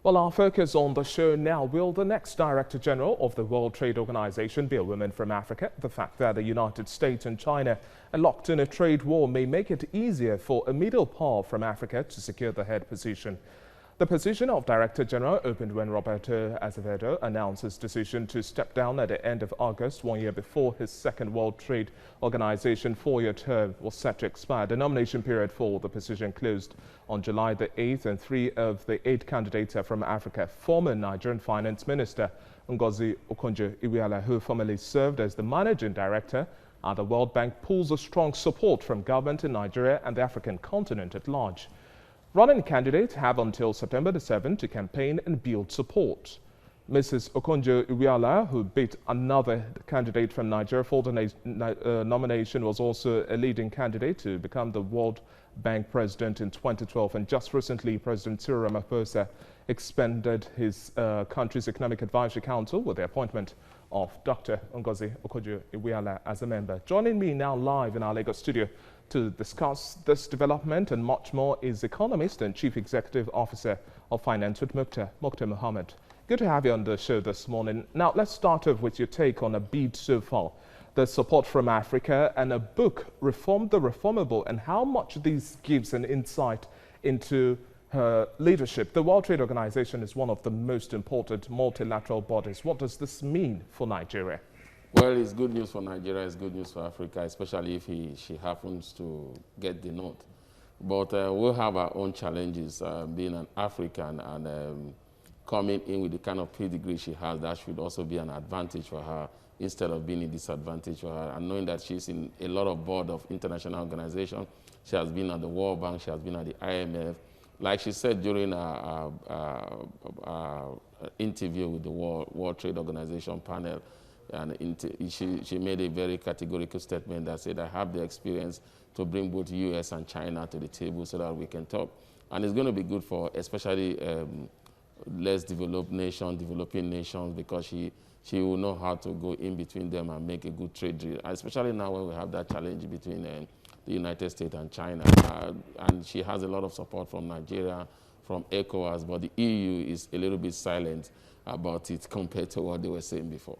Well, our focus on the show now, will the next Director General of the World Trade Organization be a woman from Africa? The fact that the United States and China are locked in a trade war may make it easier for a middle power from Africa to secure the head position. The position of Director General opened when Roberto Azevedo announced his decision to step down at the end of August, 1 year before his second World Trade Organization 4-year term was set to expire. The nomination period for the position closed on July the 8th, and 3 of the 8 candidates are from Africa. Former Nigerian Finance Minister Ngozi Okonjo Iweala, who formerly served as the Managing Director at the World Bank, pulls a strong support from government in Nigeria and the African continent at large. Running candidates have until September the 7th to campaign and build support. Mrs. Okonjo Iweala, who beat another candidate from Nigeria for the nomination, was also a leading candidate to become the World Bank president in 2012. And just recently, President Cyril Ramaphosa expanded his country's Economic Advisory Council with the appointment of Dr. Ngozi Okonjo Iweala as a member. Joining me now live in our Lagos studio to discuss this development and much more is economist and Chief Executive Officer of Finance with Mukhtar Muhammed. Good to have you on the show this morning. Now, let's start off with your take on a bid so far, the support from Africa, and a book, Reform the Reformable, and how much this gives an insight into her leadership. The World Trade Organization is one of the most important multilateral bodies. What does this mean for Nigeria? Well, it's good news for Nigeria, it's good news for Africa, especially if she happens to get the note. But we'll have our own challenges, being an African and coming in with the kind of pedigree she has. That should also be an advantage for her instead of being a disadvantage for her. And knowing that she's in a lot of board of international organizations, she has been at the World Bank, she has been at the IMF. Like she said during our interview with the World Trade Organization panel, and she made a very categorical statement that said, I have the experience to bring both US and China to the table so that we can talk. And it's going to be good for especially less developed nations, developing nations, because she will know how to go in between them and make a good trade deal, especially now when we have that challenge between the United States and China. And she has a lot of support from Nigeria, from ECOWAS, but the EU is a little bit silent about it compared to what they were saying before.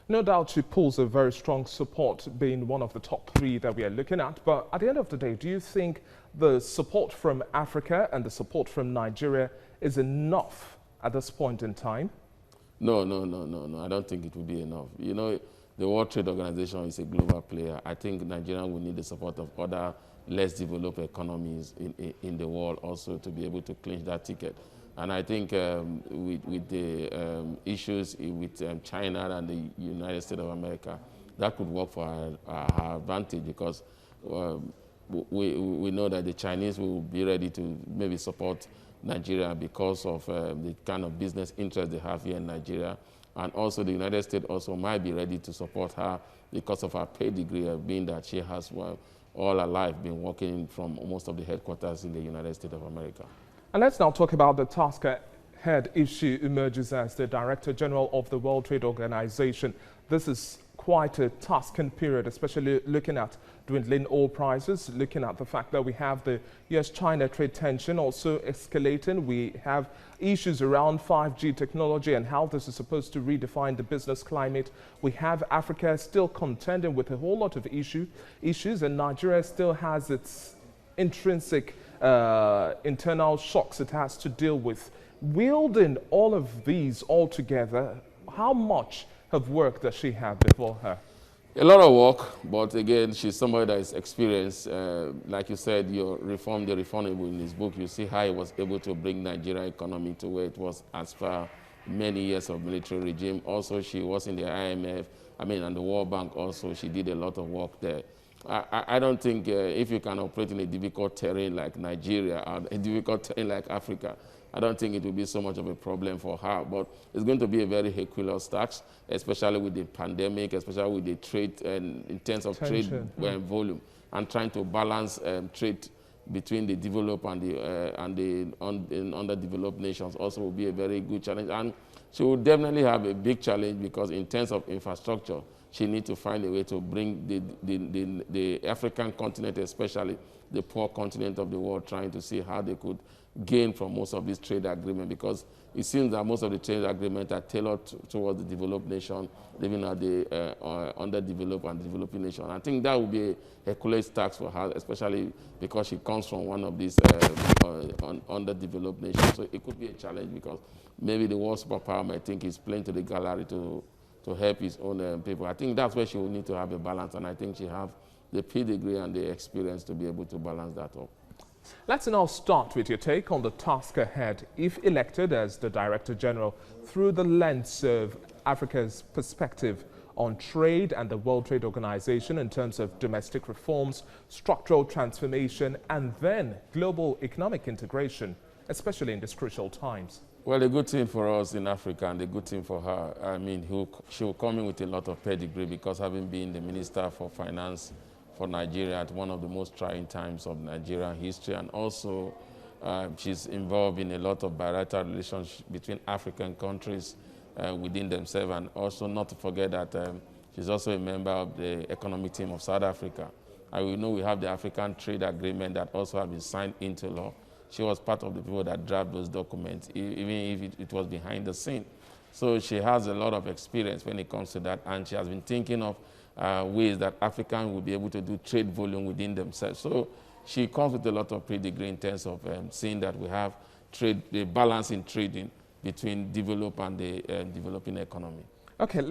No doubt she pulls a very strong support, being one of the top 3 that we are looking at. But at the end of the day, do you think the support from Africa and the support from Nigeria is enough at this point in time? No. I don't think it will be enough. You know, the World Trade Organization is a global player. I think Nigeria will need the support of other less developed economies in the world also to be able to clinch that ticket. And I think with the issues with China and the United States of America, that could work for our advantage, because we know that the Chinese will be ready to maybe support Nigeria because of the kind of business interest they have here in Nigeria. And also the United States also might be ready to support her because of her pedigree, being that she has all her life been working from most of the headquarters in the United States of America. And let's now talk about the task ahead if she emerges as the Director General of the World Trade Organization. This is quite a tasking period, especially looking at dwindling oil prices, looking at the fact that we have the US-China trade tension also escalating. We have issues around 5G technology and how this is supposed to redefine the business climate. We have Africa still contending with a whole lot of issues, and Nigeria still has its intrinsic internal shocks it has to deal with. Wielding all of these all together, how much of work does she have before her? A lot of work, but again, she's somebody that is experienced. Like you said, your Reform the Reformable in this book, you see how he was able to bring Nigeria economy to where it was as far many years of military regime. Also, she was in the IMF, and the World Bank also. She did a lot of work there. I don't think if you can operate in a difficult terrain like Nigeria or a difficult terrain like Africa, I don't think it will be so much of a problem for her. But it's going to be a very Herculean task, especially with the pandemic, especially with the trade and in terms of tension, trade volume, and trying to balance trade between the developed and the underdeveloped nations also will be a very good challenge. And she will definitely have a big challenge, because in terms of infrastructure, she needs to find a way to bring the African continent, especially the poor continent of the world, trying to see how they could gain from most of these trade agreements, because it seems that most of the trade agreements are tailored towards the developed nation, living at the underdeveloped and developing nation. I think that would be a Hercules task for her, especially because she comes from one of these underdeveloped nations. So it could be a challenge, because maybe the world superpower might think he's playing to the gallery to help his own people. I think that's where she will need to have a balance, and I think she have the pedigree and the experience to be able to balance that up. Let's now start with your take on the task ahead if elected as the Director General through the lens of Africa's perspective on trade and the World Trade Organization in terms of domestic reforms, structural transformation, and then global economic integration, especially in these crucial times. Well, the good thing for us in Africa and the good thing for her, I mean, she will come in with a lot of pedigree, because having been the Minister for Finance for Nigeria at one of the most trying times of Nigerian history, and also she's involved in a lot of bilateral relations between African countries within themselves, and also not to forget that she's also a member of the economic team of South Africa. And we know we have the African Trade Agreement that also have been signed into law. She was part of the people that drafted those documents, even if it was behind the scene. So she has a lot of experience when it comes to that, and she has been thinking of ways that Africans will be able to do trade volume within themselves. So she comes with a lot of pedigree in terms of seeing that we have trade, the balance in trading between developed and the developing economy. Okay,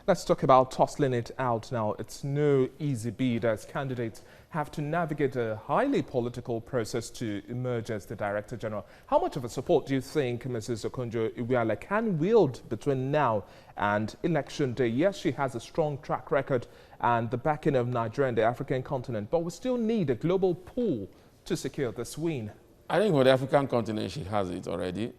let's talk about tussling it out now. It's no easy beat, as candidates have to navigate a highly political process to emerge as the Director General. How much of a support do you think Mrs. Okonjo Iweala can wield between now and election day? Yes, she has a strong track record and the backing of Nigeria and the African continent, but we still need a global pull to secure this win. I think for the African continent, she has it already.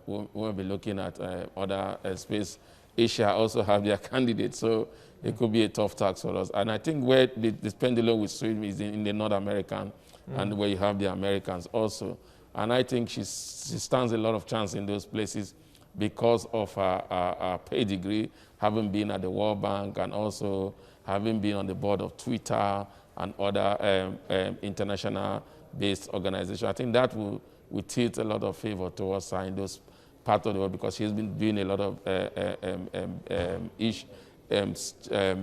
We'll be looking at other space. Asia also have their candidates, so it could be a tough task for us. And I think where the pendulum will swing is in the North American, and where you have the Americans also. And I think she stands a lot of chance in those places because of her pedigree, having been at the World Bank and also having been on the board of Twitter and other international-based organizations. I think that will tilt a lot of favor towards her in those part of the world, because she's been doing a lot of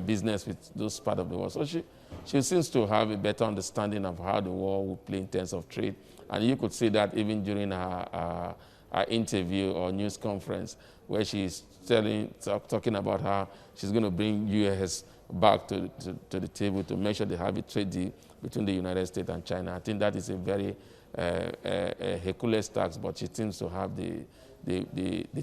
business with those part of the world. So she seems to have a better understanding of how the world will play in terms of trade. And you could see that even during her interview or news conference, where she's talking about how she's going to bring U.S. back to the table to make sure they have a trade deal between the United States and China. I think that is a very Hercules task, but she seems to have the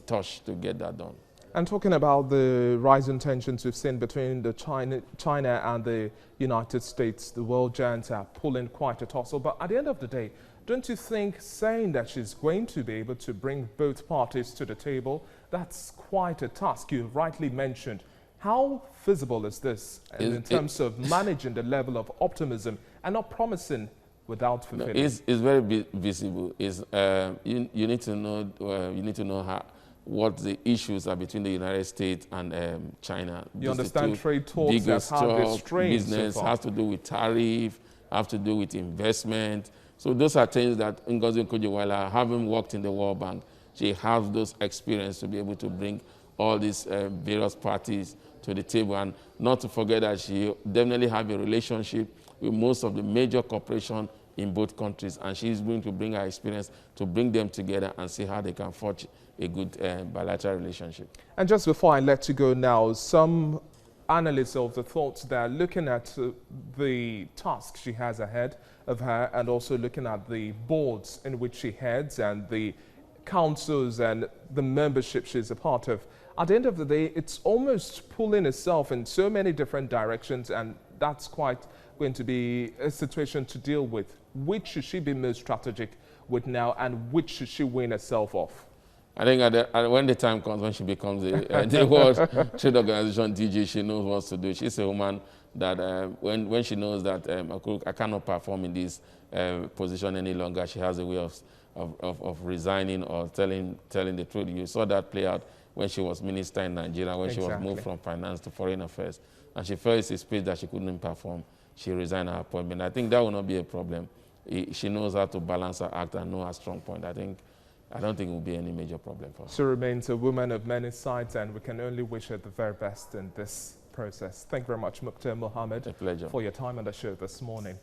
touch to get that done. And talking about the rising tensions we've seen between China and the United States, the world giants are pulling quite a tussle. But at the end of the day, don't you think saying that she's going to be able to bring both parties to the table, that's quite a task? You rightly mentioned. How feasible is this in terms of managing the level of optimism and not promising without fulfilling? No, it's very visible. You need to know what the issues are between the United States and China. You understand trade talks as how they're strained. Business has to do with tariff, have to do with investment. So those are things that Ngozi Okonjo Iweala, having worked in the World Bank, she has those experience to be able to bring all these various parties to the table. And not to forget that she definitely have a relationship with most of the major corporations in both countries, and she's going to bring her experience to bring them together and see how they can forge a good bilateral relationship. And just before I let you go now, some analysts of the thoughts that are looking at the task she has ahead of her, and also looking at the boards in which she heads and the councils and the membership she's a part of. At the end of the day, it's almost pulling itself in so many different directions, and that's quite going to be a situation to deal with. Which should she be most strategic with now, and which should she win herself off? I think when the time comes, when she becomes the World Trade Organization DG, she knows what to do. She's a woman that when she knows that I cannot perform in this position any longer, she has a way of resigning or telling the truth. You saw that play out when she was minister in Nigeria, when she was moved from finance to foreign affairs. And she felt it's a space that she couldn't perform. She resigned her appointment. I think that will not be a problem she knows how to balance her act and know her strong point. I don't think it will be any major problem for her. She remains a woman of many sides, and we can only wish her the very best in this process. Thank you very much, Mukhtar Muhammed, A pleasure. for your time on the show this morning.